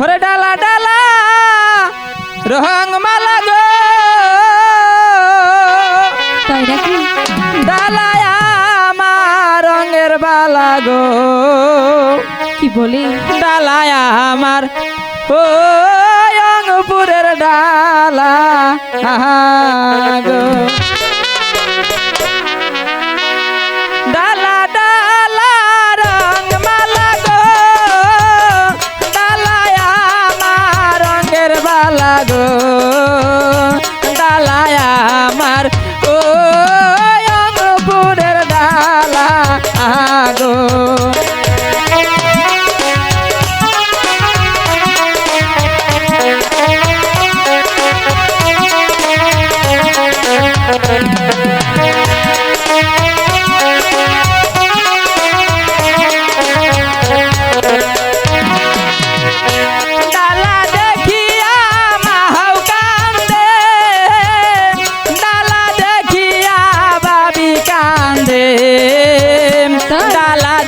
ওরে ডালা ডালা রং মালা গো তাই নাকি? ডালায় আমার রঙের বালা গো কি বলি? ডালায় আমার ও অঙ্গপুরের ডালা গো ডালা ডালা রং মালা গো ডালায় আমার রঙের বালা গো ডালায় আমার ও অঙ্গপুরের ডালা গো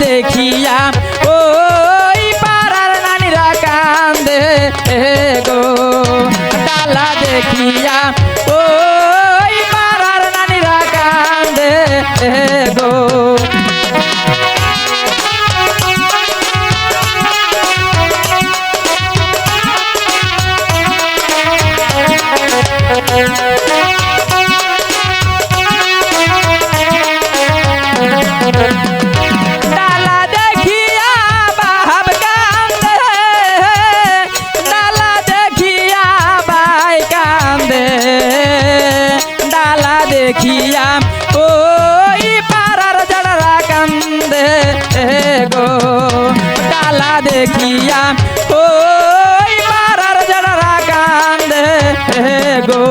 দেখিয়া ওই পাড়ার নানিরা কান্দে গো ডালা দেখিয়া ওই পাড়ার নানিরা কান্দে গো দেখিয়া ওই পাড়ার জড়রা কান্দে গো ডালা দেখিয়া ওই পাড়ার জড়রা কান্দে গো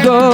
go